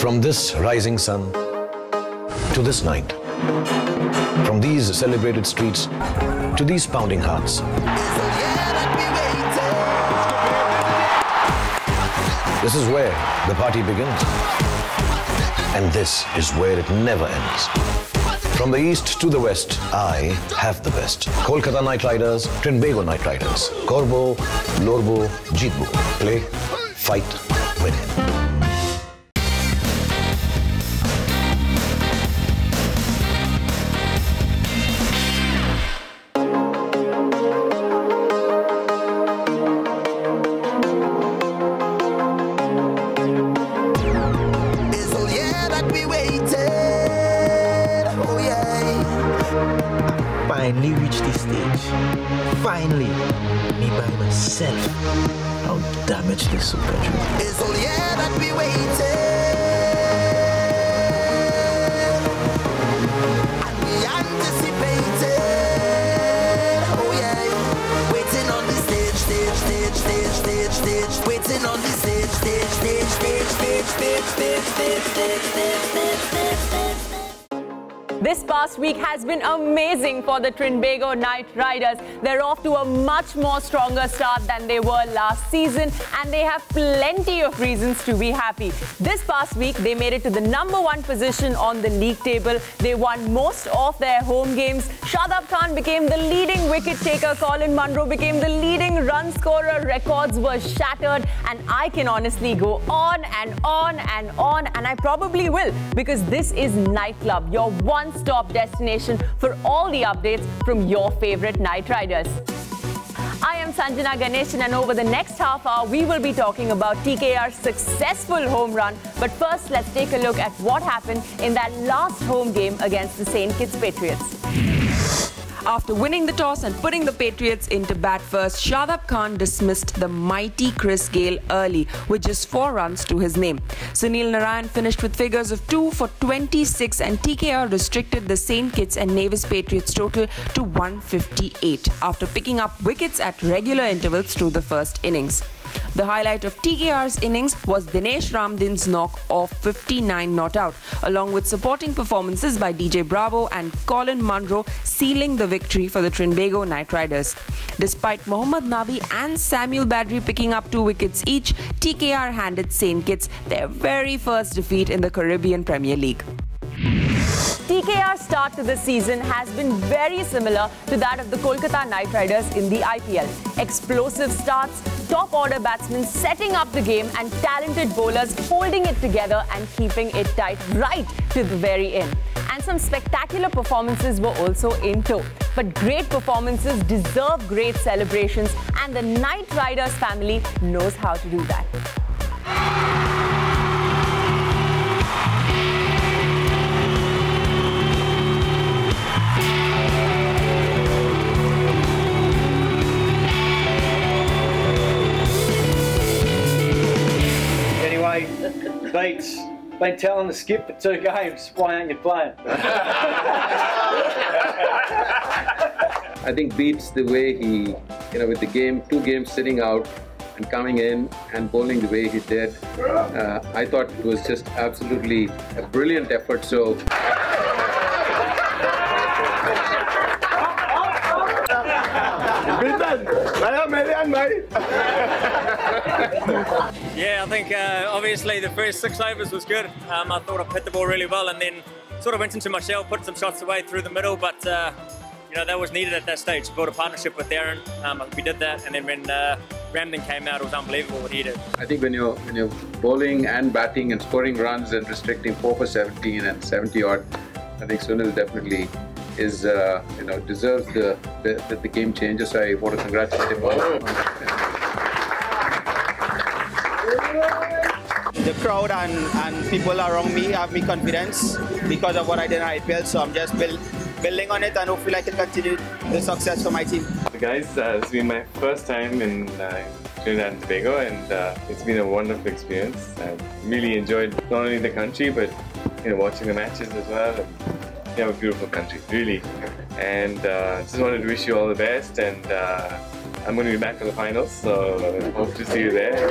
From this rising sun to this night, from these celebrated streets to these pounding hearts, this is where the party begins. And this is where it never ends. From the east to the west, I have the best. Kolkata Knight Riders, Trinbago Knight Riders. Korbo, Lorbo, Jeetbo. Play, fight, win. Finally reached this stage. Finally, me by myself. How damaged this Super Dream. It's all yeah that we waited, and we anticipated. Oh yeah, waiting on the stage, waiting on the stage, This past week has been amazing for the Trinbago Knight Riders. They're off to a much more stronger start than they were last season, and they have plenty of reasons to be happy. This past week, they made it to the #1 position on the league table. They won most of their home games. Shadab Khan became the leading wicket taker. Colin Munro became the leading run scorer. Records were shattered, and I can honestly go on and on and on, and I probably will, because this is Nightclub, your one-stop destination for all the updates from your favorite Knight Riders. I am Sanjana Ganeshan, and over the next half hour, we will be talking about TKR's successful home run. But first, let's take a look at what happened in that last home game against the St. Kitts Patriots. After winning the toss and putting the Patriots into bat first, Shadab Khan dismissed the mighty Chris Gayle early with just 4 runs to his name. Sunil Narine finished with figures of 2 for 26, and TKR restricted the St. Kitts and Nevis Patriots total to 158 after picking up wickets at regular intervals through the first innings. The highlight of TKR's innings was Dinesh Ramdin's knock of 59 not out, along with supporting performances by DJ Bravo and Colin Munro sealing the victory for the Trinbago Knight Riders. Despite Mohammad Nabi and Samuel Badri picking up 2 wickets each, TKR handed St. Kitts their very first defeat in the Caribbean Premier League. TKR's start to the season has been very similar to that of the Kolkata Knight Riders in the IPL. Explosive starts, top-order batsmen setting up the game, and talented bowlers holding it together and keeping it tight right to the very end. And some spectacular performances were also in tow. But great performances deserve great celebrations, and the Knight Riders family knows how to do that. Bates, been telling the skip for 2 games, why aren't you playing? I think Beats, the way he, with the game, 2 games sitting out and coming in and bowling the way he did, I thought it was just absolutely a brilliant effort. So. Yeah, I think obviously the first 6 overs was good. I thought I hit the ball really well, and then sort of went into my shell, put some shots away through the middle, but that was needed at that stage. Build a partnership with Darren. We did that, and then when Ramdin came out, it was unbelievable what he did. I think when you're bowling and batting and scoring runs and restricting 4 for 17 and 70 odd, I think Sunil definitely is deserves the game changer. So I want to congratulate him on that. The crowd and people around me have me confidence because of what I did in IPL, so I'm just building on it, and hopefully I can continue the success for my team. Guys, it's been my first time in Trinidad and Tobago, and it's been a wonderful experience. I've really enjoyed not only the country, but watching the matches as well. You have a beautiful country, really. And just wanted to wish you all the best, and I'm going to be back for the finals, so hope to see you there.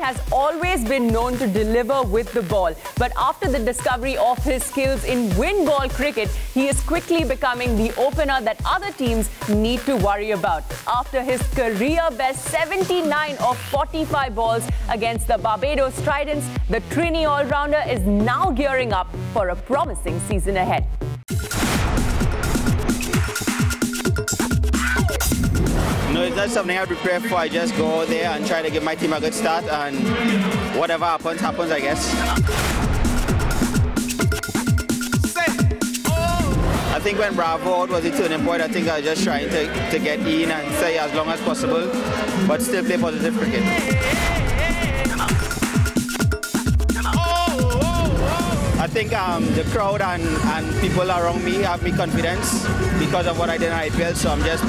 has always been known to deliver with the ball. But after the discovery of his skills in wind ball cricket, he is quickly becoming the opener that other teams need to worry about. After his career best 79 of 45 balls against the Barbados Tridents, the Trini all-rounder is now gearing up for a promising season ahead. No, it's not something I prepare for. I just go out there and try to give my team a good start, and whatever happens, happens, I guess. I think when Bravo out was the turning point, I think I was just trying to get in and stay as long as possible, but still play positive cricket. I think the crowd and people around me have me confidence because of what I did in IPL, so I'm just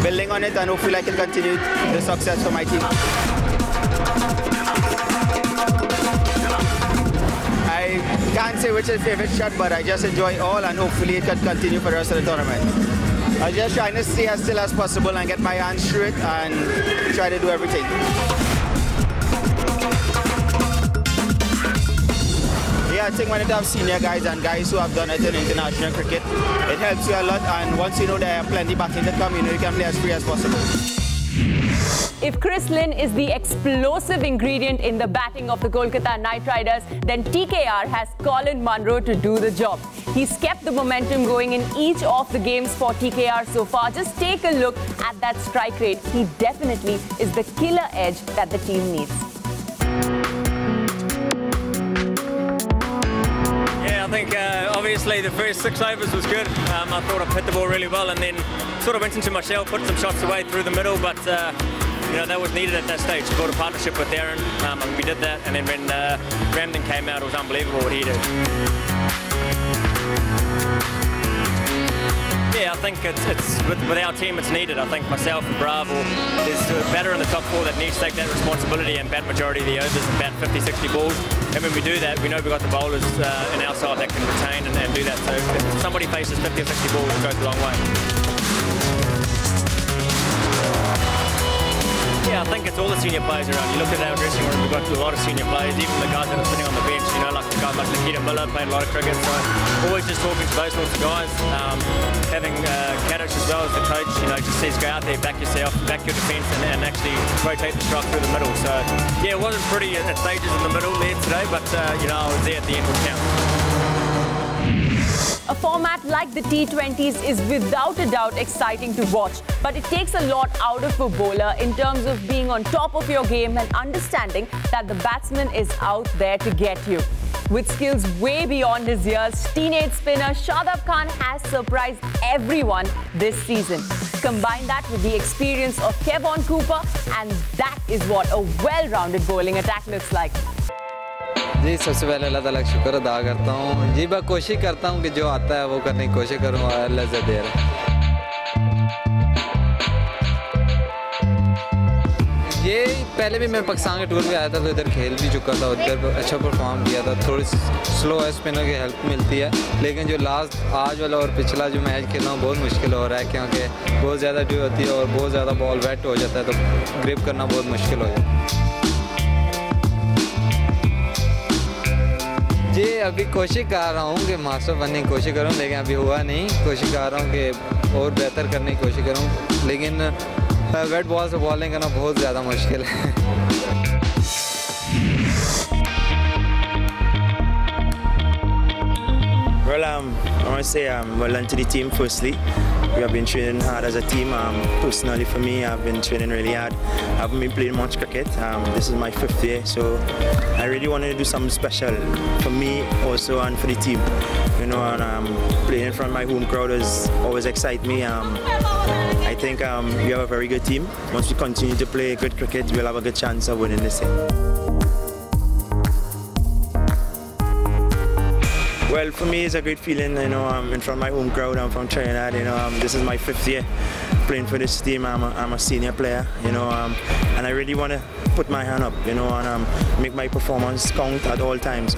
building on it, and hopefully I can continue the success for my team. I can't say which is favorite shot, but I just enjoy it all, and hopefully it can continue for the rest of the tournament. I'm just trying to stay as still as possible and get my hands straight and try to do everything. Yeah, I think when you have senior guys and guys who have done it in international cricket, it helps you a lot, and once you know there are plenty batting to come, you know you can play as free as possible. If Chris Lynn is the explosive ingredient in the batting of the Kolkata Knight Riders, then TKR has Colin Munro to do the job. He's kept the momentum going in each of the games for TKR so far. Just take a look at that strike rate. He definitely is the killer edge that the team needs. I think obviously the first 6 overs was good. I thought I hit the ball really well, and then sort of went into my shell, put some shots away through the middle, but you know, that was needed at that stage. Built a partnership with Darren, and we did that, and then when Ramden came out, it was unbelievable what he did. Yeah, I think it's with our team it's needed. I think myself and Bravo is a batter in the top 4 that needs to take that responsibility and bat majority of the overs and bat 50-60 balls. And when we do that, we know we've got the bowlers in our side that can retain and do that. So if somebody faces 50 or 60 balls, it goes a long way. Yeah, I think it's all the senior players around. You look at our dressing room, we've got a lot of senior players, even the guys that are sitting on the bench, you know, like guys like Nikita Miller, played a lot of cricket, so always just talking to those sorts of guys. Having Kaddish as well as the coach, you know, just says go out there, back yourself, back your defence, and actually rotate the strike through the middle. So, yeah, it wasn't pretty at stages in the middle there today, but, you know, I was there at the end with count. A format like the T20s is without a doubt exciting to watch, but it takes a lot out of a bowler in terms of being on top of your game and understanding that the batsman is out there to get you. With skills way beyond his years, teenage spinner Shadab Khan has surprised everyone this season. Combine that with the experience of Kevon Cooper, and that is what a well-rounded bowling attack looks like. जी सबसे पहले अल्लाह ताला का शुक्र अदा करता हूँ जी मैं कोशिश करता हूँ कि जो आता है वो करने की कोशिश करूँ और अल्लाह से दे रहा ये पहले भी मैं पाकिस्तान के टूर पे आया था तो इधर खेल भी चुका था उधर अच्छा परफॉर्म किया था थोड़ी स्लो है स्पिनर की हेल्प मिलती है लेकिन जो लास्ट आज वाला और पिछला जो मैच खेल रहा हूँ बहुत मुश्किल हो रहा है क्योंकि बहुत ज़्यादा ड्यू होती है और बहुत ज़्यादा बॉल वेट हो जाता है तो ग्रिप करना बहुत मुश्किल हो जाता है जी अभी कोशिश कर रहा हूँ कि मास्टर बनने की कोशिश करूँ लेकिन अभी हुआ नहीं कोशिश कर रहा हूँ कि और बेहतर करने की कोशिश करूँ लेकिन वेट बॉल से बॉलिंग करना बहुत ज़्यादा मुश्किल है Well, I want to say well done to the team firstly. We have been training hard as a team. Personally for me, I've been training really hard. I haven't been playing much cricket. This is my 5th year, so I really wanted to do something special for me also and for the team. You know, and playing in front of my home crowd is always excite me. I think we have a very good team. Once we continue to play good cricket, we'll have a good chance of winning this thing. Well, for me, it's a great feeling, you know, I'm in front of my home crowd, I'm from Trinidad, you know, this is my 5th year playing for this team, I'm a senior player, you know, and I really want to put my hand up, you know, and make my performance count at all times.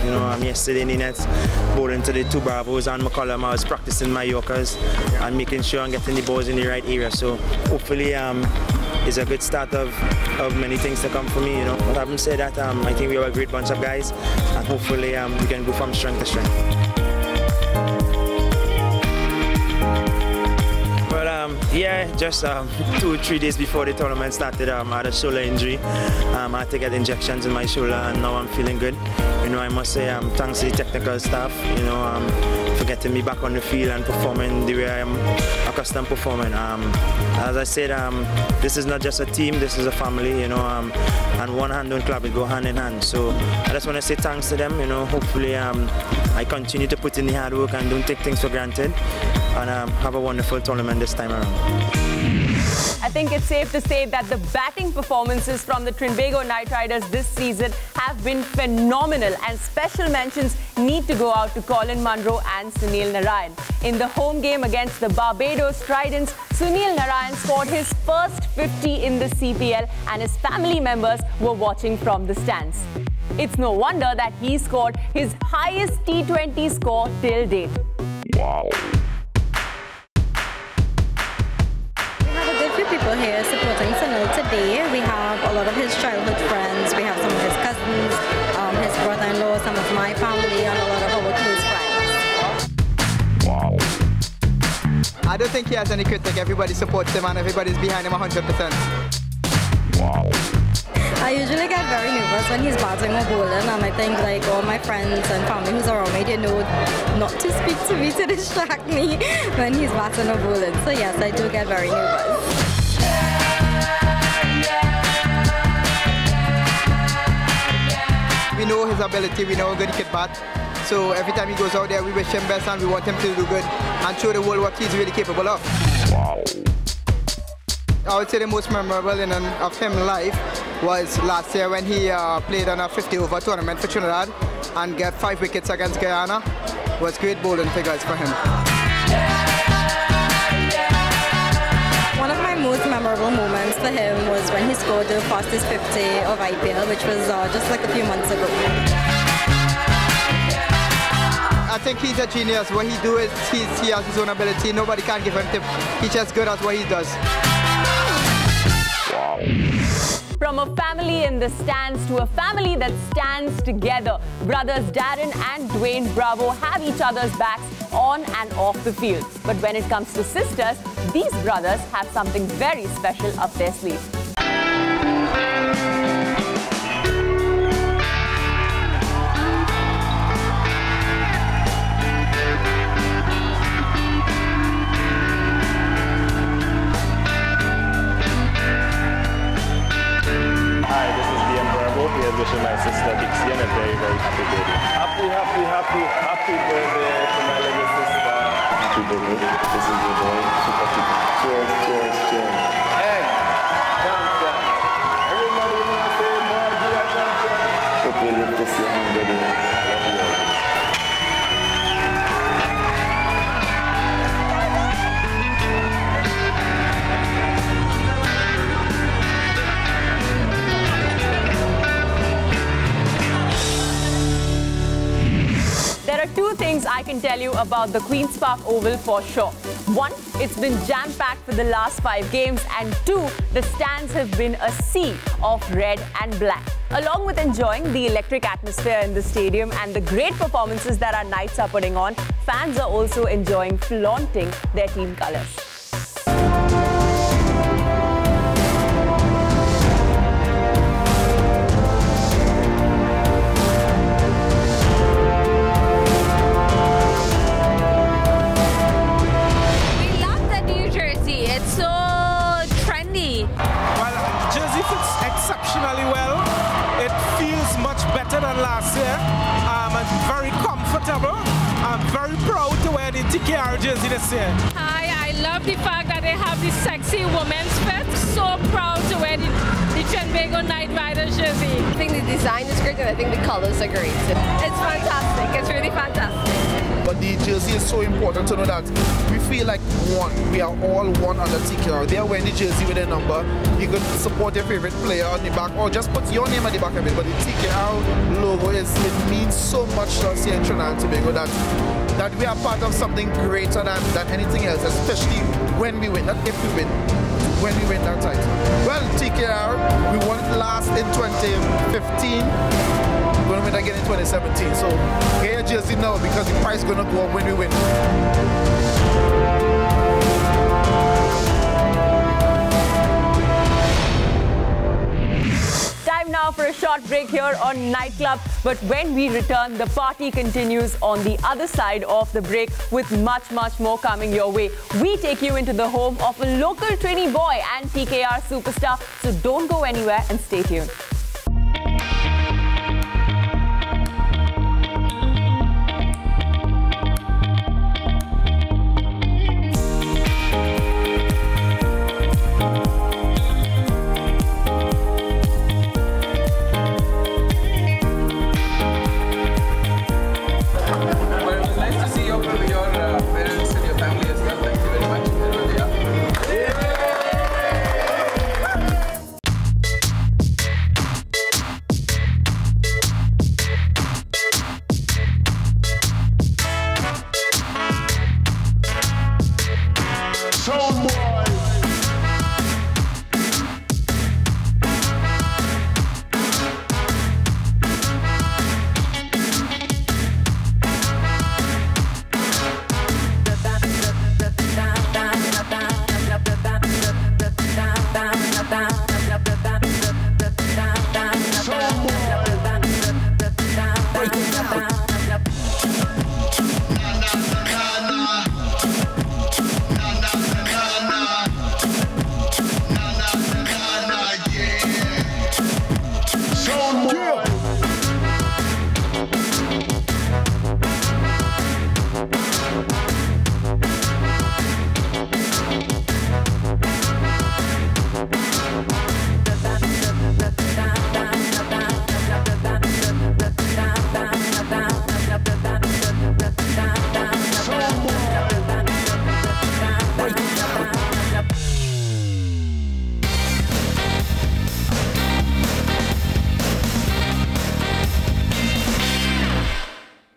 You know, yesterday in the nets, bowling to the 2 Bravos and McCollum, I was practicing my Yorkers and making sure I'm getting the balls in the right area, so hopefully is a good start of many things to come for me, you know. But having said that, I think we have a great bunch of guys, and hopefully we can go from strength to strength. Yeah, just 2 or 3 days before the tournament started, I had a shoulder injury. I had to get injections in my shoulder, and now I'm feeling good. You know, I must say thanks to the technical staff, you know, for getting me back on the field and performing the way I am accustomed performing. As I said, this is not just a team, this is a family, you know, and one hand don't clap, it go hand in hand. So I just want to say thanks to them, you know. Hopefully I continue to put in the hard work and don't take things for granted, and have a wonderful tournament this time around. I think it's safe to say that the batting performances from the Trinbago Knight Riders this season have been phenomenal, and special mentions need to go out to Colin Munro and Sunil Narine. In the home game against the Barbados Tridents, Sunil Narine scored his first 50 in the CPL, and his family members were watching from the stands. It's no wonder that he scored his highest T20 score till date. Wow. People here supporting Sunil today. We have a lot of his childhood friends, we have some of his cousins, his brother-in-law, some of my family, and a lot of our close friends. Wow. I don't think he has any critic. Everybody supports him and everybody's behind him 100%. Wow. I usually get very nervous when he's batting or bowling, and I think like all my friends and family who's around me, they know not to speak to me to distract me when he's batting or bowling. So yes, I do get very nervous. We know his ability, we know how good he can bat. So every time he goes out there, we wish him best and we want him to do good and show the world what he's really capable of. Wow. I would say the most memorable of him live was last year when he played on a 50-over tournament for Trinidad and got 5 wickets against Guyana. It was great bowling figures for him. One of my most memorable moments for him was when he scored the fastest 50 of IPL, which was just like a few months ago. I think he's a genius. What he do is he has his own ability. Nobody can give him tip. He's just good at what he does. Wow. From a family in the stands to a family that stands together, brothers Darren and Dwayne Bravo have each other's backs on and off the field. But when it comes to sisters, these brothers have something very special up their sleeve. Wishing my sister Dixie a very, very happy birthday. Happy birthday to my little sister. Happy birthday. This is your boy, super super. Cheers, cheers, cheers. And champion. Everybody in the same ball, be a champion. Hope you live to see 100 years. I love you all. There are 2 things I can tell you about the Queen's Park Oval for sure. 1, it's been jam-packed for the last 5 games, and 2, the stands have been a sea of red and black. Along with enjoying the electric atmosphere in the stadium and the great performances that our Knights are putting on, fans are also enjoying flaunting their team colours. Well, it feels much better than last year. I'm very comfortable. I'm very proud to wear the TKR jersey this year. Hi, I love the fact that they have the sexy women's fit. So proud to wear the Trinbago Knight Riders jersey. I think the design is great and I think the colors are great. It's fantastic. It's really fantastic. But the jersey is so important to know that we feel like one. We are all one under TKR. They are wearing the jersey with a number. You could support your favorite player on the back or just put your name at the back of it. But the TKR logo it means so much to us here in Trinidad and Tobago that that we are part of something greater than anything else, especially when we win, not if we win, when we win that title. Well, TKR, we won it last in 2015. We're going to win again in 2017. So get your jersey now because the price is going to go up when we win. Time now for a short break here on Nightclub. But when we return, the party continues on the other side of the break with much, much more coming your way. We take you into the home of a local trainee boy and TKR superstar. So don't go anywhere and stay tuned.